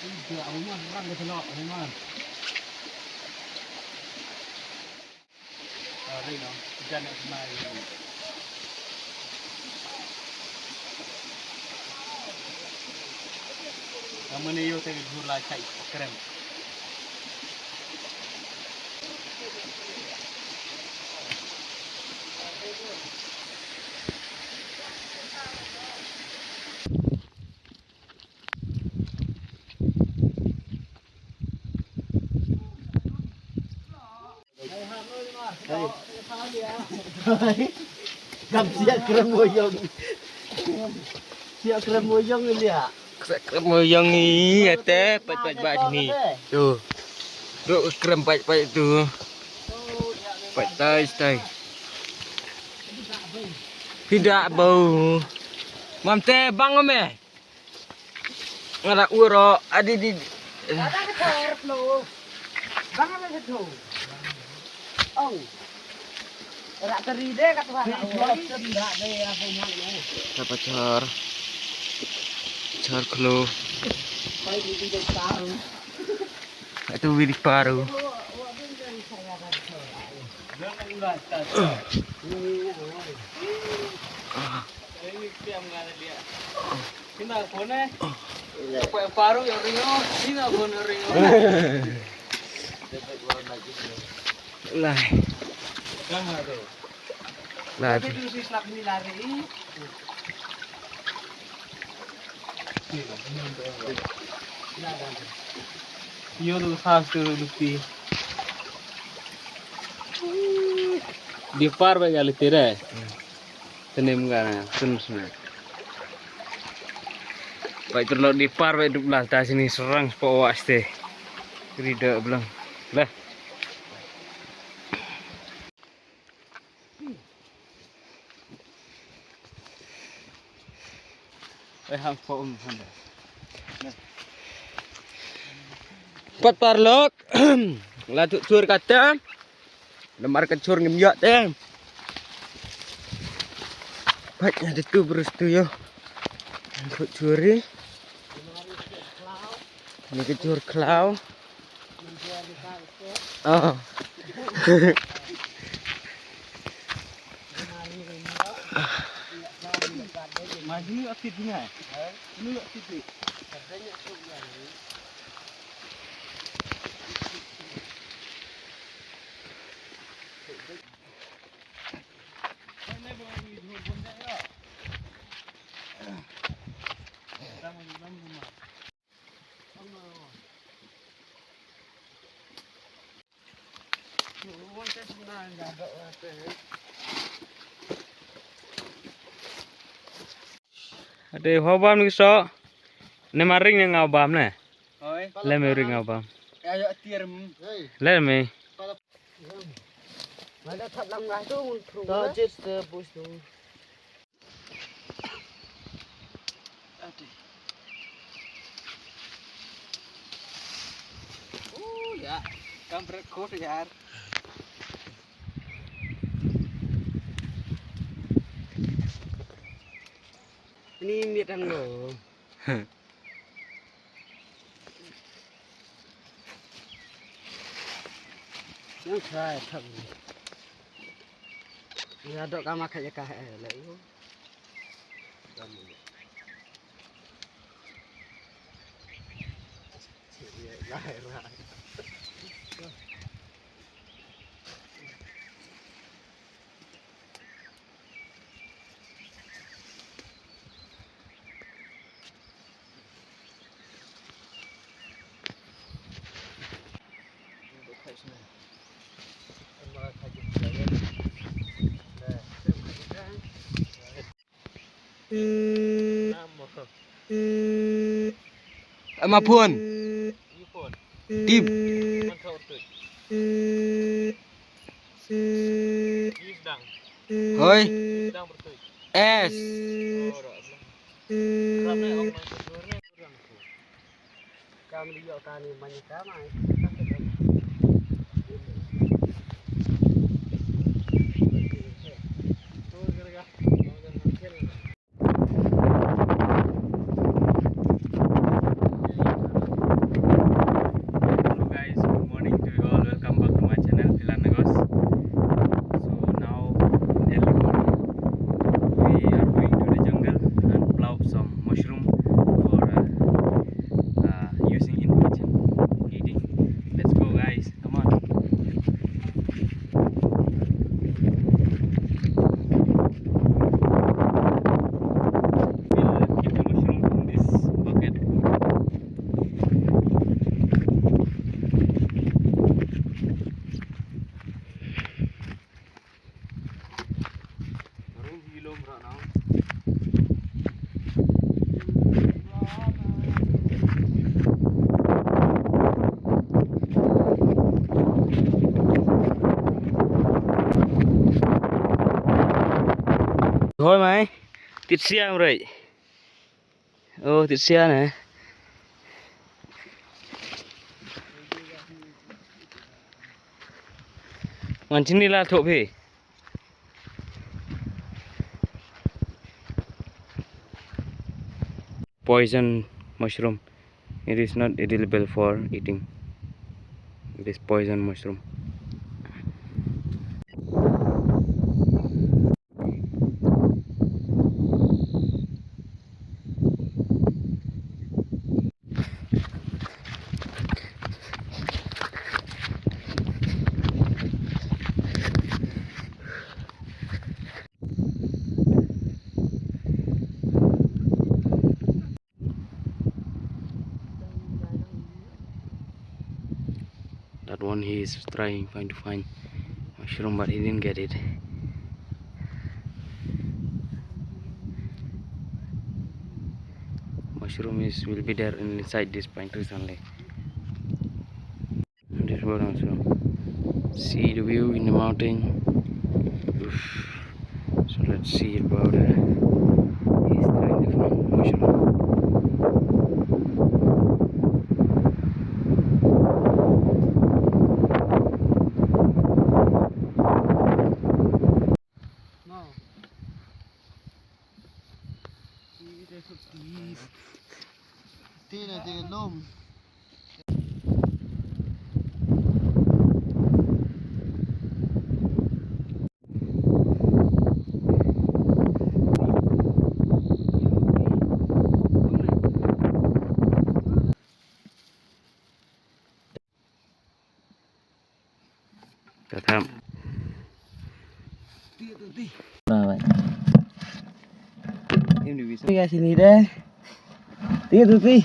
Itu rumah orang ke telok rumah. Hari no, hujan nak semai. Kamu ni yo tengok jur lah cai keren. Cầm siap keren moyong. Siap keren moyong ni dia. Krem yang ni ate pat-pat sini. Tu. Duk krem pat-pat tu. Pat tai. Tidak bau. Mam teh bang ame. Ngara uro adi di. Ada ke tor lo. Bang apa tu? Oh. Rak teri deh kat tuan. Tidak deh apa yang ni. Dapat cor. Cor klo. Pai di paru. Itu widik paru. Jangan ulah tas. Ini tiap ngada dia. Kita kone. Apa yang paru yang ringo? Kita kone ringo. Lah. Kang ada. Lah. Tapi tu si slap ni lari. Yo tu khas tu lukti. Di par ba gali tera. Tenem gana sunusna. Baik terlalu di par ba duk lah tas ini serang sepo waste. Rida belang. Lah. Ham po handa. Pat parlok. Lah tu cur kata. Lemar kecur ngemiak teh. Pat ada tu berus tu yo. Kau curi. Ini kecur klau. Oh. Maju aktif ni hai. Ini aktif ni. Ada hobam ni so. Ne maring yang ngabam ne. Oi. Le me ring ngabam. Ayo tiar. Le me. Mana tak langgar tu mun. Dah just push tu. Ya. Kampret kot yaar. Ini mitan lo. Yang saya tak. Ya dok kama kaya kah lah itu. Lah. Ama puan. Tip. Hoi. Es. Kami lihat kami banyak kamai. Thôi mày. Tiết xe không rồi. Tiết xe này. Ngon chín đi là thộp hỉ. Poison mushroom. It is not edible for eating. It is poison mushroom. That one he is trying to find mushroom, but he didn't get it. Mushroom will be there inside this pine trees only. And this one also. See the view in the mountain. Oof. So let's see about it. He's trying to find mushroom. Tiene lom. Cả tham. Nah, vậy. Em đi bisa. Tiga sini deh. Tiga tuh, Pi.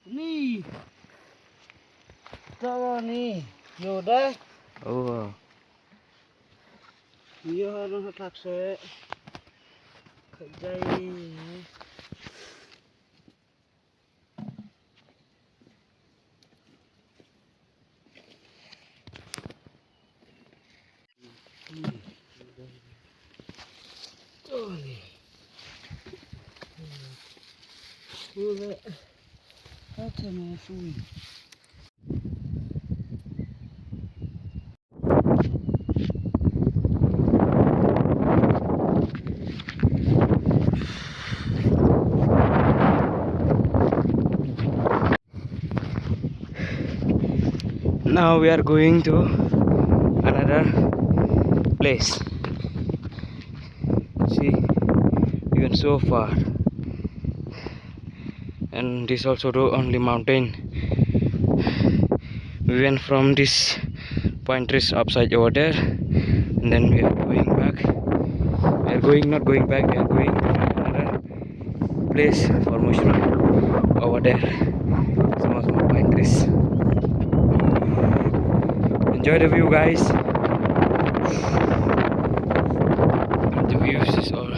Nih. Coba nih. Yaudah. Oh. Iya harus takse. Kerjain. Oh nih. Boleh. Aja masuk. Now we are going to another place. See, even so far, and this also the only mountain. We went from this pine trees upside over there, and then we are going back. We are going, not going back. We are going to another place for mushroom over there. Small pine trees. Enjoy the view, guys. The views is all